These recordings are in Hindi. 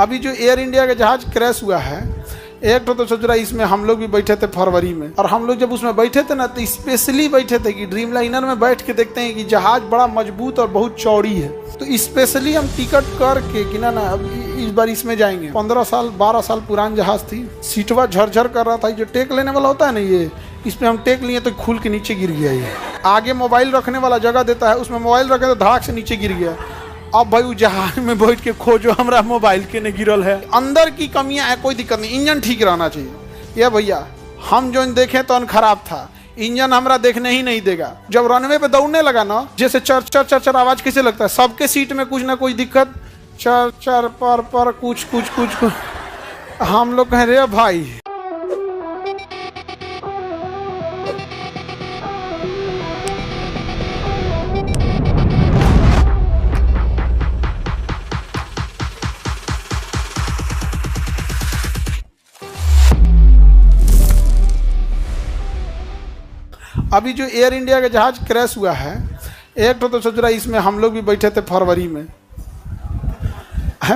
अभी जो एयर इंडिया का जहाज क्रैश हुआ है, एक तो सोच रहा है इसमें हम लोग भी बैठे थे फरवरी में, और हम लोग जब उसमें बैठे थे ना तो स्पेशली बैठे थे कि ड्रीम लाइनर में बैठ के देखते हैं कि जहाज बड़ा मजबूत और बहुत चौड़ी है, तो स्पेशली हम टिकट करके कि ना अब इस बार इसमें जाएंगे। 15 साल 12 साल पुरान जहाज थी, सीटवा झरझर कर रहा था। जो टेक लेने वाला होता है ना, ये इसमें हम टेक लिए तो खुल के नीचे गिर गया। ये आगे मोबाइल रखने वाला जगह देता है, उसमें मोबाइल रखे तो धड़ाक से नीचे गिर गया। अब भाई जहाज में बैठ के खोजो हमारा मोबाइल के ने गिरल है। अंदर की कमियां है, कोई दिक्कत नहीं, इंजन ठीक रहना चाहिए। ये भैया हम जो देखे तो खराब था, इंजन हमारा देखने ही नहीं देगा। जब रनवे पे दौड़ने लगा ना, जैसे चर चर चर चर आवाज कैसे लगता है, सबके सीट में कुछ ना कुछ दिक्कत, चर चर पर कुछ कुछ कुछ कुछ। हम लोग कह रहे भाई अभी जो एयर इंडिया का जहाज क्रैश हुआ है, एक तो सोच रहा है इसमें हम लोग भी बैठे थे फरवरी में।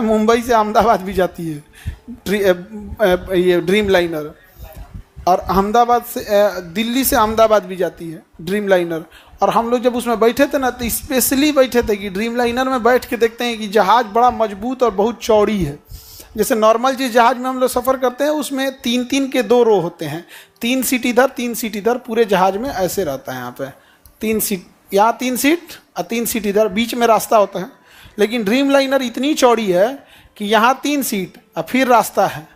मुंबई से अहमदाबाद भी जाती है ये ड्रीम लाइनर, और अहमदाबाद से दिल्ली से अहमदाबाद भी जाती है ड्रीम लाइनर। और हम लोग जब उसमें बैठे थे ना तो स्पेशली बैठे थे कि ड्रीम लाइनर में बैठ के देखते हैं कि जहाज बड़ा मजबूत और बहुत चौड़ी है। जैसे नॉर्मल जिस जहाज में हम लोग सफ़र करते हैं उसमें 3-3 के 2 रो होते हैं, 3 सीट इधर 3 सीट इधर, पूरे जहाज में ऐसे रहता है। यहाँ पे 3 सीट, यहाँ 3 सीट और 3 सीट इधर, बीच में रास्ता होता है। लेकिन ड्रीम लाइनर इतनी चौड़ी है कि यहाँ 3 सीट और फिर रास्ता है,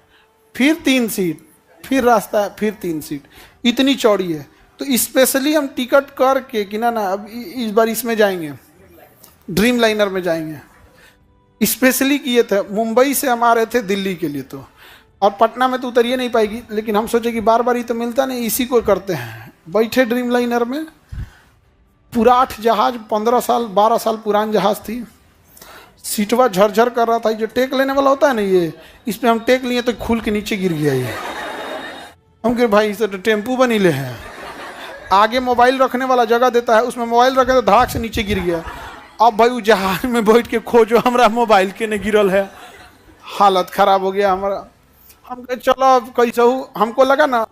फिर 3 सीट, फिर रास्ता है, फिर 3 सीट, इतनी चौड़ी है। तो स्पेशली हम टिकट करके कि ना अब इस बार इसमें जाएंगे, ड्रीम लाइनर में जाएंगे, स्पेशली किए थे। मुंबई से हम आ रहे थे दिल्ली के लिए, तो और पटना में तो उतरिए नहीं पाएगी, लेकिन हम सोचे कि बार बार ही तो मिलता नहीं, इसी को करते हैं। बैठे ड्रीम लाइनर में, पूरा 8 जहाज, 15 साल 12 साल पुरान जहाज थी, सीटवा झरझर कर रहा था। जो टेक लेने वाला होता है ना, ये इसमें हम टेक लिए तो खुल के नीचे गिर गया। ये हम कह भाई इसे तो टेम्पू बनी ले हैं। आगे मोबाइल रखने वाला जगह देता है, उसमें मोबाइल रखे तो धड़ाक से नीचे गिर गया। अब भाई जहाज में बैठ के खोजो हमारा मोबाइल के ने गिरल है, हालत खराब हो गया हमारा। हम कहे चलो अब कैसे हो, हमको लगा ना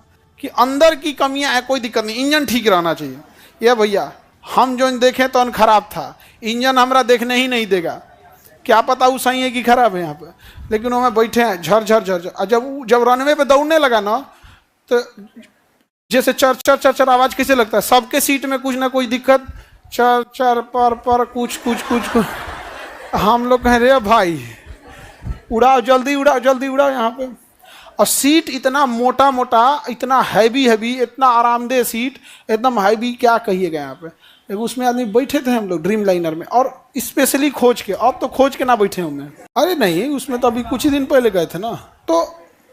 कि अंदर की कमियां है, कोई दिक्कत नहीं, इंजन ठीक रहना चाहिए। ये भैया हम जो देखे तो खराब था, इंजन हमारा देखने ही नहीं देगा, क्या पता वो सही है कि खराब है यहाँ पे। लेकिन वो में बैठे हैं झरझर झरझर, और जब रनवे पे दौड़ने लगा ना, तो जैसे चर चर चर चर आवाज कैसे लगता है, सबके सीट में कुछ ना कुछ दिक्कत, चर चर पर कुछ कुछ कुछ कुछ। हम लोग कह रहे भाई उड़ाओ जल्दी, उड़ाओ जल्दी उड़ाओ यहाँ पे। और सीट इतना मोटा मोटा, इतना हैवी हैवी, इतना आरामदेह सीट, एकदम हैवी, क्या कहिएगा यहाँ पे। उसमें आदमी बैठे थे हम लोग ड्रीम लाइनर में, और स्पेशली खोज के, अब तो खोज के ना बैठे होंगे। अरे नहीं, उसमें तो अभी कुछ ही दिन पहले गए थे ना। तो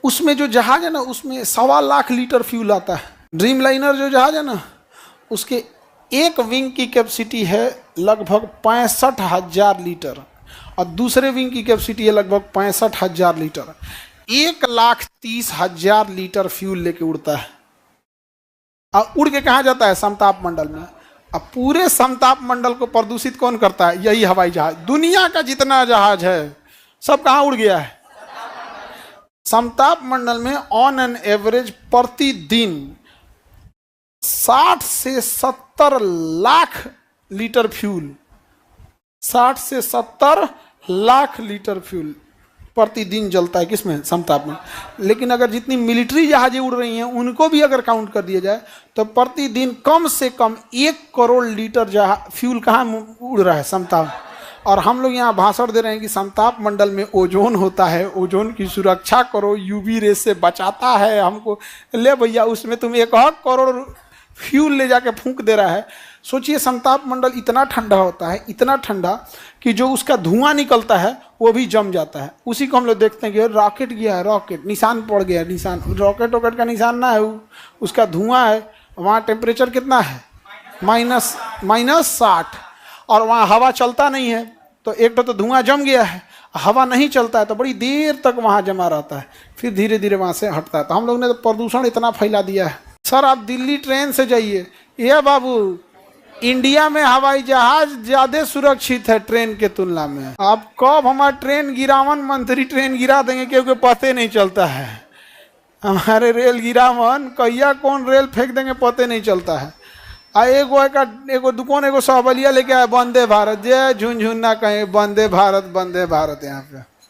उसमें जो जहाज है ना, उसमें 1.25 लाख लीटर फ्यूल आता है। ड्रीम लाइनर जो जहाज है ना, उसके एक विंग की कैपेसिटी है लगभग 65,000 लीटर, और दूसरे विंग की कैपेसिटी है लगभग 65,000 लीटर। 1,30,000 लीटर फ्यूल लेके उड़ता है। और उड़ के कहाँ जाता है? समताप मंडल में। अब पूरे समताप मंडल को प्रदूषित कौन करता है? यही हवाई जहाज। दुनिया का जितना जहाज है सब कहाँ उड़ गया है? समताप मंडल में ऑन एन एवरेज प्रतिदिन 60 से 70 लाख लीटर फ्यूल, 60 से 70 लाख लीटर फ्यूल प्रतिदिन जलता है। किसमें? समताप में। लेकिन अगर जितनी मिलिट्री जहाजें उड़ रही हैं उनको भी अगर काउंट कर दिया जाए तो प्रतिदिन कम से कम 1 करोड़ लीटर फ्यूल कहाँ उड़ रहा है? समताप। और हम लोग यहाँ भाषण दे रहे हैं कि समताप मंडल में ओजोन होता है, ओजोन की सुरक्षा करो, यूवी रेस से बचाता है हमको। ले भैया, उसमें तुम 1 करोड़ फ्यूल ले जाके फूंक दे रहा है। सोचिए, समताप मंडल इतना ठंडा होता है, इतना ठंडा कि जो उसका धुआं निकलता है वो भी जम जाता है। उसी को हम लोग देखते हैं कि रॉकेट गया है, रॉकेट निशान पड़ गया है, निशान रॉकेट का निशान ना है, उसका धुआं है। वहाँ टेम्परेचर कितना है? -60। और वहाँ हवा चलता नहीं है, तो एक तो धुआं जम गया है, हवा नहीं चलता है तो बड़ी देर तक वहाँ जमा रहता है, फिर धीरे धीरे वहाँ से हटता है। तो हम लोग ने तो प्रदूषण इतना फैला दिया है। सर आप दिल्ली ट्रेन से जाइए, ये बाबू इंडिया में हवाई जहाज ज्यादा सुरक्षित है ट्रेन के तुलना में। आप कब हमारा ट्रेन गिरावन मंत्री ट्रेन गिरा देंगे क्योंकि पते नहीं चलता है। हमारे रेल गिरावन कहिया कौन रेल फेंक देंगे पते नहीं चलता है। एगो दुकान एगो सहबलिया लेके आया वंदे भारत, जय झुनझुन ना कहे वंदे भारत यहाँ पे।